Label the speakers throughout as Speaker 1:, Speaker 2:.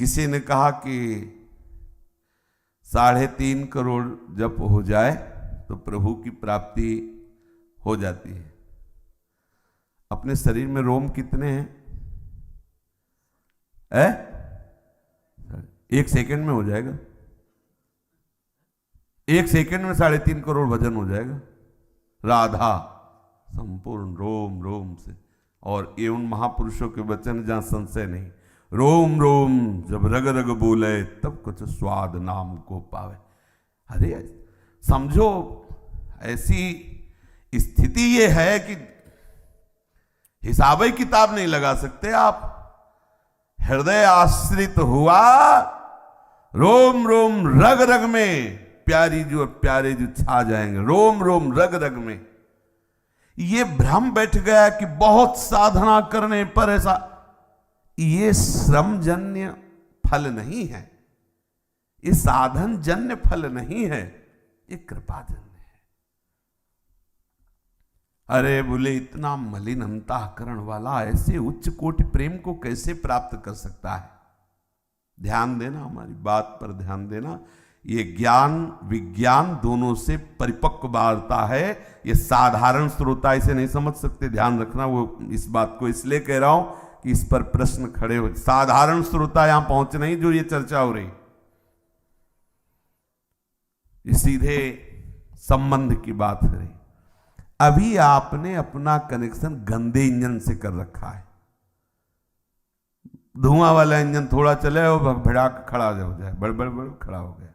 Speaker 1: किसी ने कहा कि 3.5 करोड़ जप हो जाए तो प्रभु की प्राप्ति हो जाती है। अपने शरीर में रोम कितने हैं? 1 सेकंड में हो जाएगा। 1 सेकंड में 3.5 करोड़ भजन हो जाएगा। राधा संपूर्ण रोम रोम से। और ये उन महापुरुषों के वचन जहां संशय नहीं। रोम रोम जब रग रग बोले तब कुछ स्वाद नाम को पावे। अरे समझो, ऐसी स्थिति ये है कि हिसाब किताब नहीं लगा सकते आप। हृदय आश्रित हुआ, रोम रोम रग रग में प्यारी जो प्यारे जो छा जाएंगे, रोम रोम रग रग में। ये भ्रम बैठ गया कि बहुत साधना करने पर ऐसा, ये श्रमजन्य फल नहीं है, ये साधन जन्य फल नहीं है, ये कृपाजन्य है। अरे बोले इतना मलिन अंतःकरण वाला ऐसे उच्च कोटि प्रेम को कैसे प्राप्त कर सकता है? ध्यान देना, हमारी बात पर ध्यान देना। ये ज्ञान विज्ञान दोनों से परिपक्व वार्ता है। ये साधारण श्रोता इसे नहीं समझ सकते, ध्यान रखना। वो इस बात को इसलिए कह रहा हूं कि इस पर प्रश्न खड़े हो। साधारण श्रोता यहां पहुंच नहीं जो ये चर्चा हो रही। ये सीधे संबंध की बात करें। अभी आपने अपना कनेक्शन गंदे इंजन से कर रखा है। धुआं वाला इंजन थोड़ा चले और भड़ाक खड़ा हो जाए, बड़ खड़ा हो गया।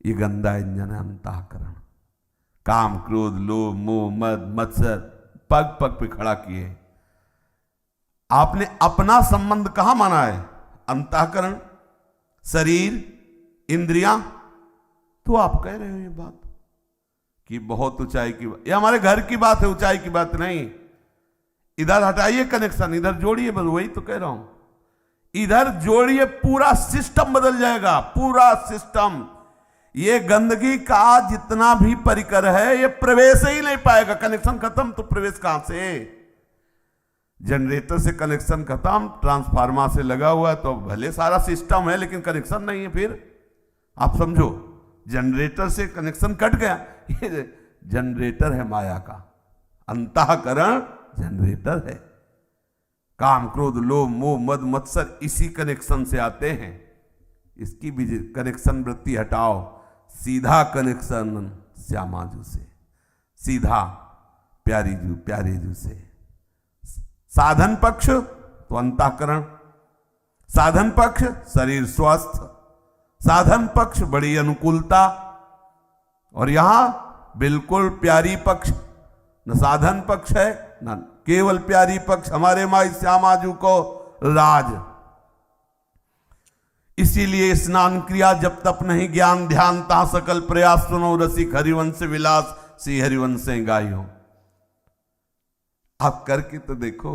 Speaker 1: ये गंदा इंजन है अंतःकरण। काम क्रोध लोभ मोह मद मत्सर पग पग पे खड़ा किए। आपने अपना संबंध कहां माना है? अंतःकरण, शरीर, इंद्रियां। तो आप कह रहे हो ये बात कि बहुत ऊंचाई की बात, ये हमारे घर की बात है, ऊंचाई की बात नहीं। इधर हटाइए कनेक्शन, इधर जोड़िए, बस वही तो कह रहा हूं। इधर जोड़िए, पूरा सिस्टम बदल जाएगा, पूरा सिस्टम। ये गंदगी का जितना भी परिकर है ये प्रवेश ही नहीं पाएगा। कनेक्शन खत्म तो प्रवेश कहां से? जनरेटर से कनेक्शन खत्म, ट्रांसफार्मर से लगा हुआ है तो भले सारा सिस्टम है लेकिन कनेक्शन नहीं है। फिर आप समझो, जनरेटर से कनेक्शन कट गया। ये जनरेटर है माया का, अंतःकरण जनरेटर है। काम क्रोध लोभ मोह मद मत्सर इसी कनेक्शन से आते हैं। इसकी भी कनेक्शन वृत्ति हटाओ, सीधा कनेक्शन श्यामाजू से, सीधा प्यारे जू से। साधन पक्ष तो अंतःकरण, साधन पक्ष शरीर स्वस्थ, साधन पक्ष बड़ी अनुकूलता। और यहां बिल्कुल प्यारी पक्ष, न साधन पक्ष है न केवल प्यारी पक्ष। हमारे माई श्यामाजू को राज। इसीलिए स्नान क्रिया जब तप नहीं ज्ञान ध्यान ता सकल प्रयास सुनो रसिक हरिवंश विलास सी हरिवंश गायो। आप करके तो देखो,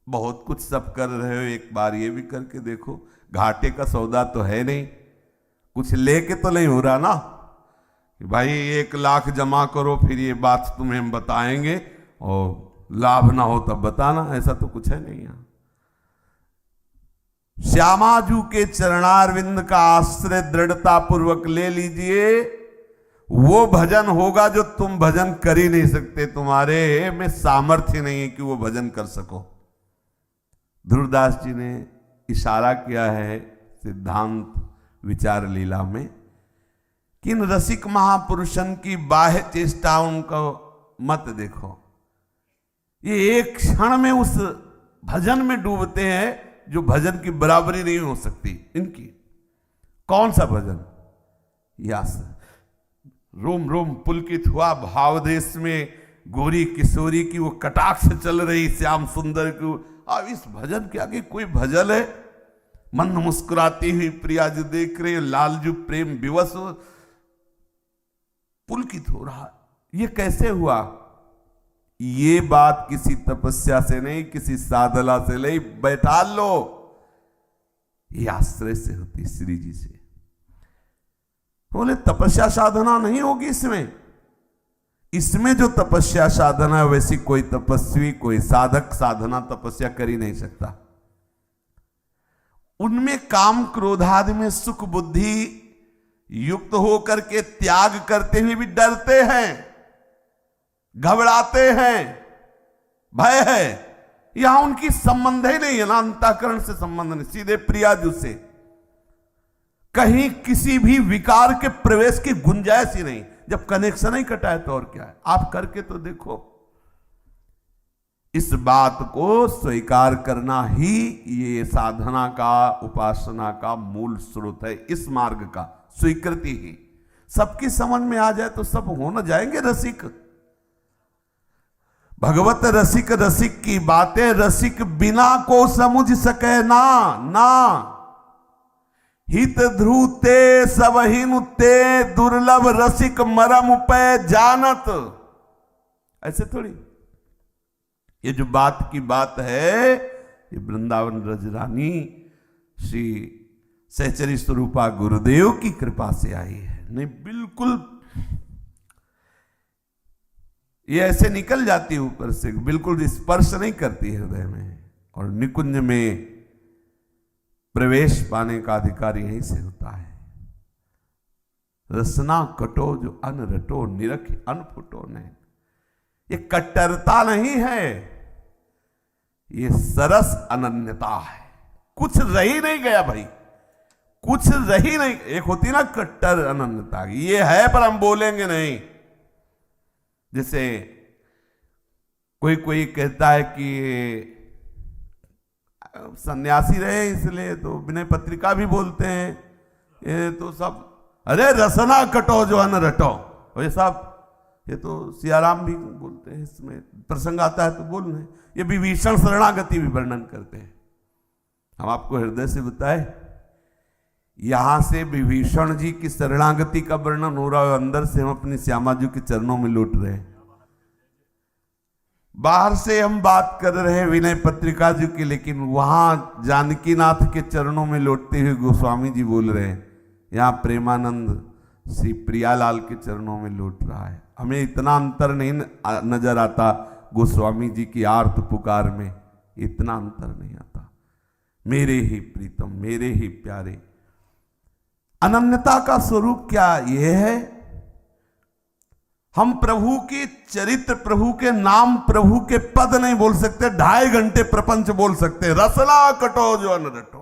Speaker 1: बहुत कुछ सब कर रहे हो, एक बार ये भी करके देखो। घाटे का सौदा तो है नहीं, कुछ लेके तो नहीं हो रहा ना कि भाई 1 लाख जमा करो फिर ये बात तुम्हें हम बताएंगे और लाभ ना हो तब बताना, ऐसा तो कुछ है नहीं। यहां श्यामाजू के चरणारविंद का आश्रय दृढ़ता पूर्वक ले लीजिए, वो भजन होगा जो तुम भजन कर ही नहीं सकते। तुम्हारे में सामर्थ्य नहीं है कि वो भजन कर सको। ध्रुवदास जी ने इशारा किया है सिद्धांत विचार लीला में कि इन रसिक महापुरुषन की बाह्य चेष्टाओं को मत देखो। ये एक क्षण में उस भजन में डूबते हैं जो भजन की बराबरी नहीं हो सकती इनकी। कौन सा भजन? यस, रोम रोम पुलकित हुआ भाव देश में गोरी किशोरी की वो कटाक्ष चल रही श्याम सुंदर की। अब इस भजन के आगे कोई भजन है? मन मुस्कुराती हुई प्रिया जो देख रहे, लालजू प्रेम विवश पुलकित हो रहा। ये कैसे हुआ? ये बात किसी तपस्या से नहीं, किसी साधना से नहीं, बैठा लो, ये आश्रय से होती, श्री जी से। बोले तपस्या साधना नहीं होगी इसमें। इसमें जो तपस्या साधना है वैसी कोई तपस्वी कोई साधक साधना तपस्या कर ही नहीं सकता। उनमें काम क्रोधादि में सुख बुद्धि युक्त होकर के त्याग करते हुए भी डरते हैं, घबराते हैं, भय है। यहां उनकी संबंध ही नहीं है ना, अंतःकरण से संबंध नहीं, सीधे प्रियाजू से। कहीं किसी भी विकार के प्रवेश की गुंजाइश ही नहीं। जब कनेक्शन ही कटा है तो और क्या है, आप करके तो देखो। इस बात को स्वीकार करना ही ये साधना का, उपासना का मूल स्रोत है। इस मार्ग का स्वीकृति ही सबकी समझ में आ जाए तो सब हो न जाएंगे रसिक। भगवत रसिक रसिक की बातें रसिक बिना को समझ सके ना। ना हित ध्रुते सबहिन ते दुर्लभ रसिक मरम पे जानत। ऐसे थोड़ी, ये जो बात की बात है ये वृंदावन रजरानी श्री सहचरी स्वरूपा गुरुदेव की कृपा से आई है। नहीं बिल्कुल ये ऐसे निकल जाती है ऊपर से, बिल्कुल स्पर्श नहीं करती हृदय में। और निकुंज में प्रवेश पाने का अधिकार यहीं से होता है। रसना कटो जो अन रटो निरख अन फुटो नहीं। ये कट्टरता नहीं है, ये सरस अनन्यता है। कुछ रह ही नहीं गया भाई, कुछ रह ही नहीं। एक होती ना कट्टर अनन्यता, ये है पर हम बोलेंगे नहीं। जैसे कोई कहता है कि सन्यासी रहे इसलिए तो विनय पत्रिका भी बोलते हैं, ये तो सब अरे रसना कटो जो अन रटो, ये सब ये तो सियाराम भी बोलते हैं। इसमें प्रसंग आता है तो बोल रहे हैं। ये विभीषण शरणागति भी वर्णन करते हैं। हम आपको हृदय से बताए, यहां से विभीषण जी की शरणागति का वर्णन हो रहा है, अंदर से हम अपनी श्यामा जी के चरणों में लौट रहे हैं। बाहर से हम बात कर रहे हैं विनय पत्रिका जी की, लेकिन वहां जानकीनाथ के चरणों में लौटते हुए गोस्वामी जी बोल रहे हैं। यहाँ प्रेमानंद श्री प्रियालाल के चरणों में लौट रहा है। हमें इतना अंतर नहीं नजर आता गोस्वामी जी की आर्त पुकार में, इतना अंतर नहीं आता। मेरे ही प्रीतम, मेरे ही प्यारे। अनन्यता का स्वरूप क्या ये है? हम प्रभु के चरित्र, प्रभु के नाम, प्रभु के पद नहीं बोल सकते, 2.5 घंटे प्रपंच बोल सकते, रसना कटो जो अन रटो।